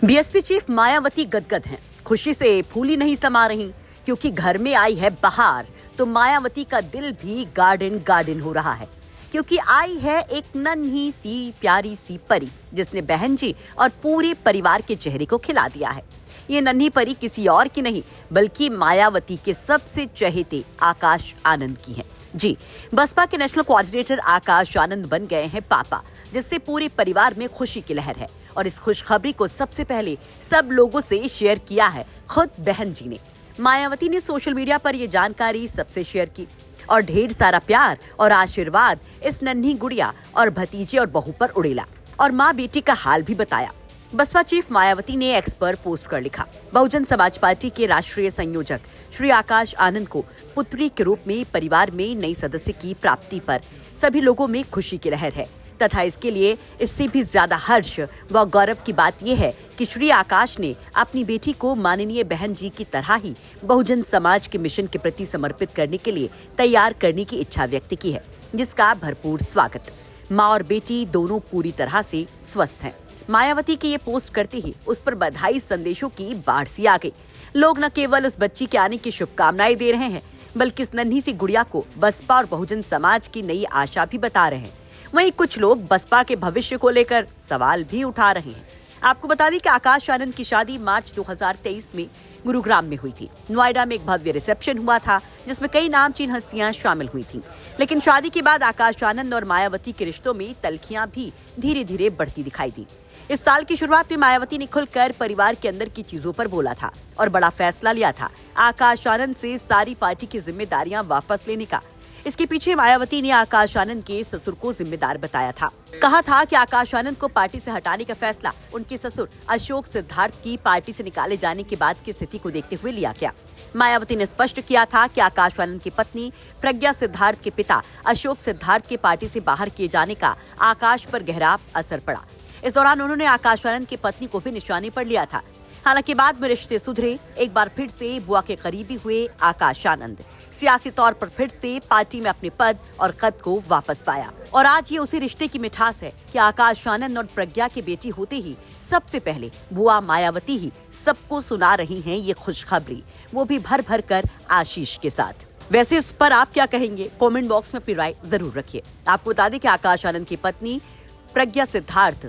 BSP chief Mayawati गदगद हैं। खुशी से फूली नहीं समा रही क्योंकि घर में आई है बहार। तो मायावती का दिल भी गार्डन गार्डन हो रहा है क्योंकि आई है एक नन्ही सी प्यारी सी परी जिसने बहन जी और पूरे परिवार के चेहरे को खिला दिया है। ये नन्ही परी किसी और की नहीं बल्कि मायावती के सबसे चहेते आकाश आनंद की है। जी, बसपा के नेशनल कोऑर्डिनेटर आकाश आनंद बन गए हैं पापा, जिससे पूरे परिवार में खुशी की लहर है। और इस खुशखबरी को सबसे पहले सब लोगों से शेयर किया है खुद बहन जी ने। मायावती ने सोशल मीडिया पर ये जानकारी सबसे शेयर की और ढेर सारा प्यार और आशीर्वाद इस नन्ही गुड़िया और भतीजे और बहू पर उड़ेला और माँ बेटी का हाल भी बताया। बसपा चीफ मायावती ने एक्स पर पोस्ट कर लिखा, बहुजन समाज पार्टी के राष्ट्रीय संयोजक श्री आकाश आनंद को पुत्री के रूप में परिवार में नई सदस्य की प्राप्ति पर सभी लोगों में खुशी की लहर है तथा इसके लिए इससे भी ज्यादा हर्ष व गौरव की बात यह है कि श्री आकाश ने अपनी बेटी को माननीय बहन जी की तरह ही बहुजन समाज के मिशन के प्रति समर्पित करने के लिए तैयार करने की इच्छा व्यक्त की है, जिसका भरपूर स्वागत। माँ और बेटी दोनों पूरी तरह से स्वस्थ हैं। मायावती की ये पोस्ट करते ही उस पर बधाई संदेशों की बाढ़ सी आ गई। लोग न केवल उस बच्ची के आने की शुभकामनाएं दे रहे हैं बल्कि इस नन्ही सी गुड़िया को बसपा और बहुजन समाज की नई आशा भी बता रहे हैं। वहीं कुछ लोग बसपा के भविष्य को लेकर सवाल भी उठा रहे हैं। आपको बता दें कि आकाश आनंद की शादी मार्च 2023 में गुरुग्राम में हुई थी। नोएडा में एक भव्य रिसेप्शन हुआ था जिसमें कई नामचीन हस्तियां शामिल हुई थीं। लेकिन शादी के बाद आकाश आनंद और मायावती के रिश्तों में तल्खियां भी धीरे धीरे बढ़ती दिखाई दी। इस साल की शुरुआत में मायावती ने खुलकर परिवार के अंदर की चीजों पर बोला था और बड़ा फैसला लिया था आकाश आनंद से सारी पार्टी की जिम्मेदारियां वापस लेने का। इसके पीछे मायावती ने आकाश आनंद के ससुर को जिम्मेदार बताया था। कहा था कि आकाश आनंद को पार्टी से हटाने का फैसला उनके ससुर अशोक सिद्धार्थ की पार्टी से निकाले जाने के बाद की स्थिति को देखते हुए लिया गया। मायावती ने स्पष्ट किया था कि आकाश आनंद की पत्नी प्रज्ञा सिद्धार्थ के पिता अशोक सिद्धार्थ के पार्टी से बाहर किए जाने का आकाश पर गहरा असर पड़ा। इस दौरान उन्होंने आकाश आनंद की पत्नी को भी निशाने पर लिया था। हालांकि बाद में रिश्ते सुधरे, एक बार फिर से बुआ के करीबी हुए आकाश आनंद सियासी तौर पर फिर से पार्टी में अपने पद और कद को वापस पाया। और आज ये उसी रिश्ते की मिठास है कि आकाश आनंद और प्रज्ञा की बेटी होते ही सबसे पहले बुआ मायावती ही सबको सुना रही हैं ये खुशखबरी, वो भी भर भर कर आशीष के साथ। वैसे इस पर आप क्या कहेंगे? कमेंट बॉक्स में अपनी राय जरूर रखिए। आपको बता दें कि आकाश आनंद की पत्नी प्रज्ञा सिद्धार्थ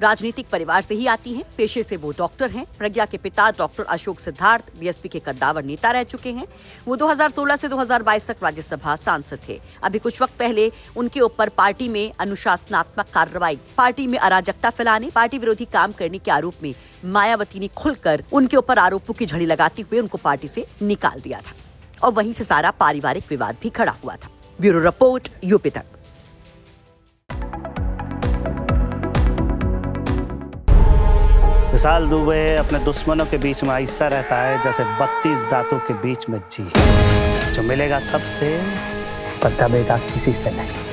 राजनीतिक परिवार से ही आती हैं। पेशे से वो डॉक्टर हैं। प्रज्ञा के पिता डॉक्टर अशोक सिद्धार्थ बीएसपी के कद्दावर नेता रह चुके हैं। वो 2016 से 2022 तक राज्यसभा सांसद थे। अभी कुछ वक्त पहले उनके ऊपर पार्टी में अनुशासनात्मक कार्रवाई, पार्टी में अराजकता फैलाने, पार्टी विरोधी काम करने के आरोप में मायावती ने खुलकर उनके ऊपर आरोपों की झड़ी लगाते हुए उनको पार्टी से निकाल दिया था और वहीं से सारा पारिवारिक विवाद भी खड़ा हुआ था। ब्यूरो रिपोर्ट, यूपी तक। विशाल दुबे अपने दुश्मनों के बीच में ऐसा रहता है जैसे 32 दांतों के बीच में जी। जो मिलेगा सबसे पर दबेगा किसी से नहीं।